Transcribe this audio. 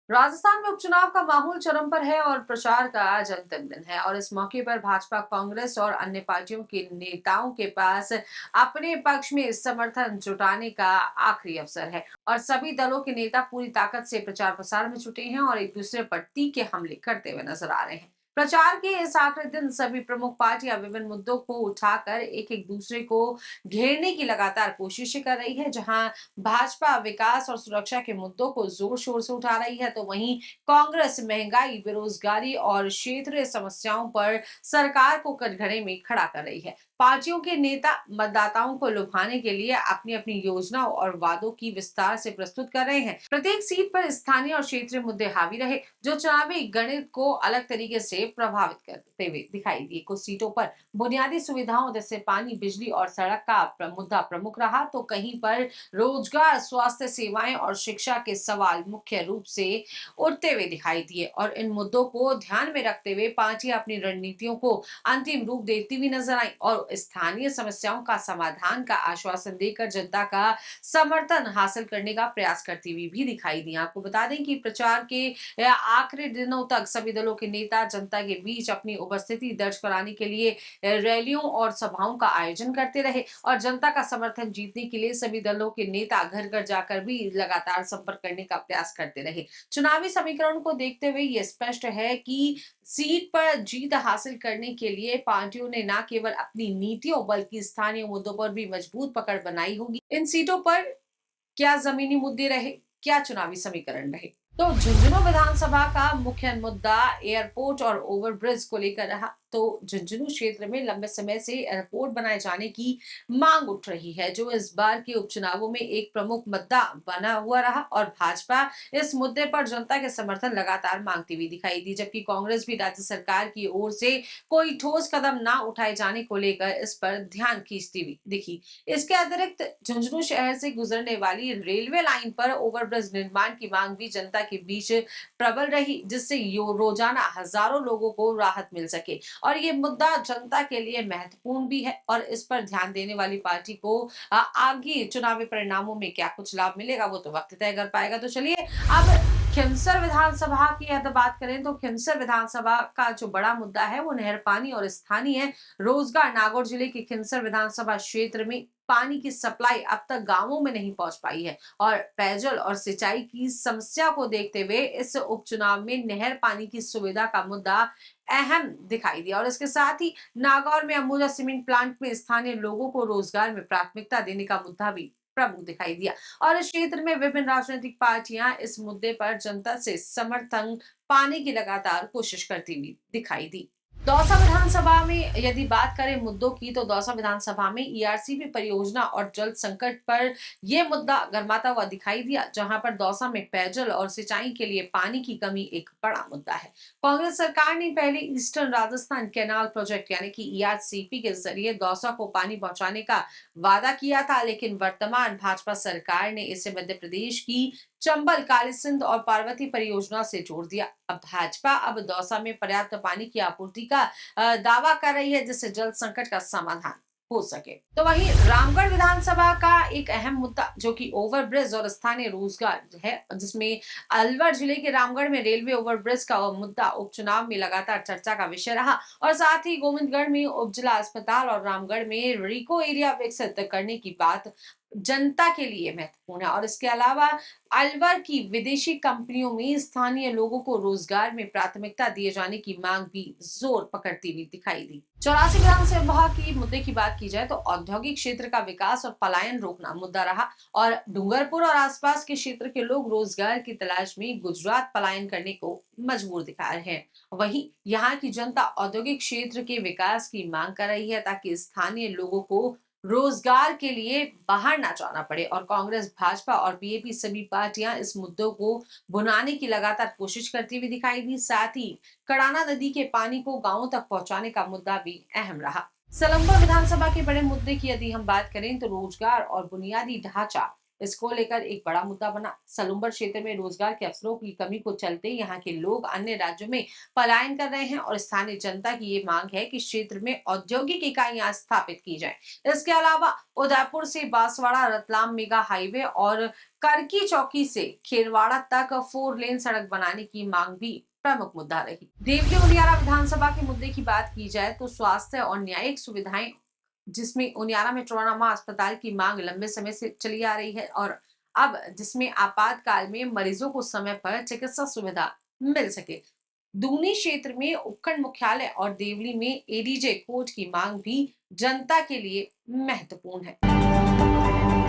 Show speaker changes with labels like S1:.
S1: राजस्थान में उपचुनाव का माहौल चरम पर है और प्रचार का आज अंतिम दिन है और इस मौके पर भाजपा, कांग्रेस और अन्य पार्टियों के नेताओं के पास अपने पक्ष में समर्थन जुटाने का आखिरी अवसर है और सभी दलों के नेता पूरी ताकत से प्रचार प्रसार में जुटे हैं और एक दूसरे पर तीखे हमले करते हुए नजर आ रहे हैं। प्रचार के इस आखिरी दिन सभी प्रमुख पार्टियां विभिन्न मुद्दों को उठाकर एक एक दूसरे को घेरने की लगातार कोशिशें कर रही है। जहां भाजपा विकास और सुरक्षा के मुद्दों को जोर शोर से उठा रही है तो वहीं कांग्रेस महंगाई, बेरोजगारी और क्षेत्रीय समस्याओं पर सरकार को कटघरे में खड़ा कर रही है। पार्टियों के नेता मतदाताओं को लुभाने के लिए अपनी अपनी योजनाओं और वादों की विस्तार से प्रस्तुत कर रहे हैं। प्रत्येक सीट पर स्थानीय और क्षेत्रीय मुद्दे हावी रहे जो चुनावी गणित को अलग तरीके से प्रभावित करते हुए दिखाई दिए। कुछ सीटों पर बुनियादी सुविधाओं जैसे पानी, बिजली और सड़क का मुद्दा प्रमुख रहा तो कहीं पर रोजगार, स्वास्थ्य सेवाएं और शिक्षा के सवाल मुख्य रूप से उठते हुए दिखाई दिए और इन मुद्दों को ध्यान में रखते हुए पार्टियां अपनी रणनीतियों को अंतिम रूप देती हुई नजर आई और स्थानीय समस्याओं का समाधान का आश्वासन देकर जनता का समर्थन हासिल करने का प्रयास करती हुई भी दिखाई दी। आपको बता दें कि प्रचार के आखिरी दिनों तक सभी दलों के नेता जनता के बीच अपनी उपस्थिति दर्ज कराने के लिए रैलियों और सभाओं का आयोजन करते रहे और जनता का समर्थन जीतने के लिए सभी दलों के नेता घर घर जाकर भी लगातार संपर्क करने का प्रयास करते रहे। चुनावी समीकरण को देखते हुए यह स्पष्ट है कि सीट पर जीत हासिल करने के लिए पार्टियों ने न केवल अपनी नीतियों बल्कि स्थानीय मुद्दों पर भी मजबूत पकड़ बनाई होगी। इन सीटों पर क्या जमीनी मुद्दे रहे, क्या चुनावी समीकरण रहे? तो झुंझुनू विधानसभा का मुख्य मुद्दा एयरपोर्ट और ओवरब्रिज को लेकर रहा। तो झुंझुनू क्षेत्र में लंबे समय से एयरपोर्ट बनाए जाने की मांग उठ रही है जो इस बार के उपचुनावों में एक प्रमुख मुद्दा बना हुआ रहा और भाजपा इस मुद्दे पर जनता के समर्थन लगातार मांगती हुई दिखाई दी, जबकि कांग्रेस भी राज्य सरकार की ओर से कोई ठोस कदम ना उठाए जाने को लेकर इस पर ध्यान खींचती हुई दिखी। इसके अतिरिक्त झुंझुनू शहर से गुजरने वाली रेलवे लाइन पर ओवरब्रिज निर्माण की मांग भी जनता के बीच प्रबल रही जिससे रोजाना हजारों लोगों को राहत मिल सके और ये मुद्दा जनता के लिए महत्वपूर्ण भी है और इस पर ध्यान देने वाली पार्टी को आगे चुनावी परिणामों में क्या कुछ लाभ मिलेगा वो तो वक्त तय कर पाएगा। तो चलिए अब खिमसर विधानसभा की अगर बात करें तो खिमसर विधानसभा का जो बड़ा मुद्दा है वो नहर पानी और स्थानीय रोजगार। नागौर जिले के खिमसर विधानसभा क्षेत्र में पानी की सप्लाई अब तक गांवों में नहीं पहुंच पाई है और पेयजल और सिंचाई की समस्या को देखते हुए इस उपचुनाव में नहर पानी की सुविधा का मुद्दा अहम दिखाई दिया और इसके साथ ही नागौर में अंबुजा सीमेंट प्लांट में स्थानीय लोगों को रोजगार में प्राथमिकता देने का मुद्दा भी प्रमुख दिखाई दिया और इस क्षेत्र में विभिन्न राजनीतिक पार्टियां इस मुद्दे पर जनता से समर्थन पाने की लगातार कोशिश करती हुई दिखाई दी। दौसा विधानसभा में यदि बात करें मुद्दों की तो दौसा विधानसभा में ईआरसीबी परियोजना और जल संकट पर यह मुद्दा गरमाता हुआ दिखाई दिया, जहां पर दौसा में पेयजल और सिंचाई के लिए पानी की कमी एक बड़ा मुद्दा है। कांग्रेस सरकार ने पहले ईस्टर्न राजस्थान कैनाल प्रोजेक्ट यानी कि ईआरसीपी के जरिए दौसा को पानी पहुंचाने का वादा किया था, लेकिन वर्तमान भाजपा सरकार ने इसे मध्य प्रदेश की चंबल, काली सिंध और पार्वती परियोजना से जोड़ दिया। अब भाजपा अब दौसा में पर्याप्त पानी की आपूर्ति का दावा कर रही है जिससे जल संकट का समाधान हो सके। तो वहीं रामगढ़ विधानसभा का एक अहम मुद्दा जो कि ओवरब्रिज और स्थानीय रोजगार है, जिसमें अलवर जिले के रामगढ़ में रेलवे ओवरब्रिज का मुद्दा उपचुनाव में लगातार चर्चा का विषय रहा और साथ ही गोविंदगढ़ में उपजिला अस्पताल और रामगढ़ में रिको एरिया विकसित करने की बात जनता के लिए महत्वपूर्ण है और इसके अलावा अलवर की विदेशी कंपनियों में स्थानीय लोगों को रोजगार में प्राथमिकता दिए जाने की मांग भी जोर पकड़ती हुई दिखाई दी। 84 विधानसभा की मुद्दे की बात की जाए तो औद्योगिक क्षेत्र का विकास और पलायन रोकना मुद्दा रहा और डूंगरपुर और आसपास के क्षेत्र के लोग रोजगार की तलाश में गुजरात पलायन करने को मजबूर दिखा रहे हैं। वहीं यहाँ की जनता औद्योगिक क्षेत्र के विकास की मांग कर रही है ताकि स्थानीय लोगों को रोजगार के लिए बाहर ना जाना पड़े और कांग्रेस, भाजपा और बीएपी सभी पार्टियां इस मुद्दों को भुनाने की लगातार कोशिश करती हुई दिखाई दी। साथ ही कड़ाना नदी के पानी को गांवों तक पहुंचाने का मुद्दा भी अहम रहा। सलम्बा विधानसभा के बड़े मुद्दे की यदि हम बात करें तो रोजगार और बुनियादी ढांचा इसको लेकर एक बड़ा मुद्दा बना। सलूम्बर क्षेत्र में रोजगार के अवसरों की कमी को चलते यहाँ के लोग अन्य राज्यों में पलायन कर रहे हैं और स्थानीय जनता की ये मांग है कि क्षेत्र में औद्योगिक इकाइयां स्थापित की जाएं। इसके अलावा उदयपुर से बांसवाड़ा रतलाम मेगा हाईवे और करकी चौकी से खेरवाड़ा तक 4 लेन सड़क बनाने की मांग भी प्रमुख मुद्दा रही। देवली उनियारा विधानसभा के मुद्दे की बात की जाए तो स्वास्थ्य और न्यायिक सुविधाएं, जिसमें उनियारा में ट्रोमा अस्पताल की मांग लंबे समय से चली आ रही है और अब जिसमें आपातकाल में मरीजों को समय पर चिकित्सा सुविधा मिल सके। दूनी क्षेत्र में उपखंड मुख्यालय और देवली में एडीजे कोर्ट की मांग भी जनता के लिए महत्वपूर्ण है।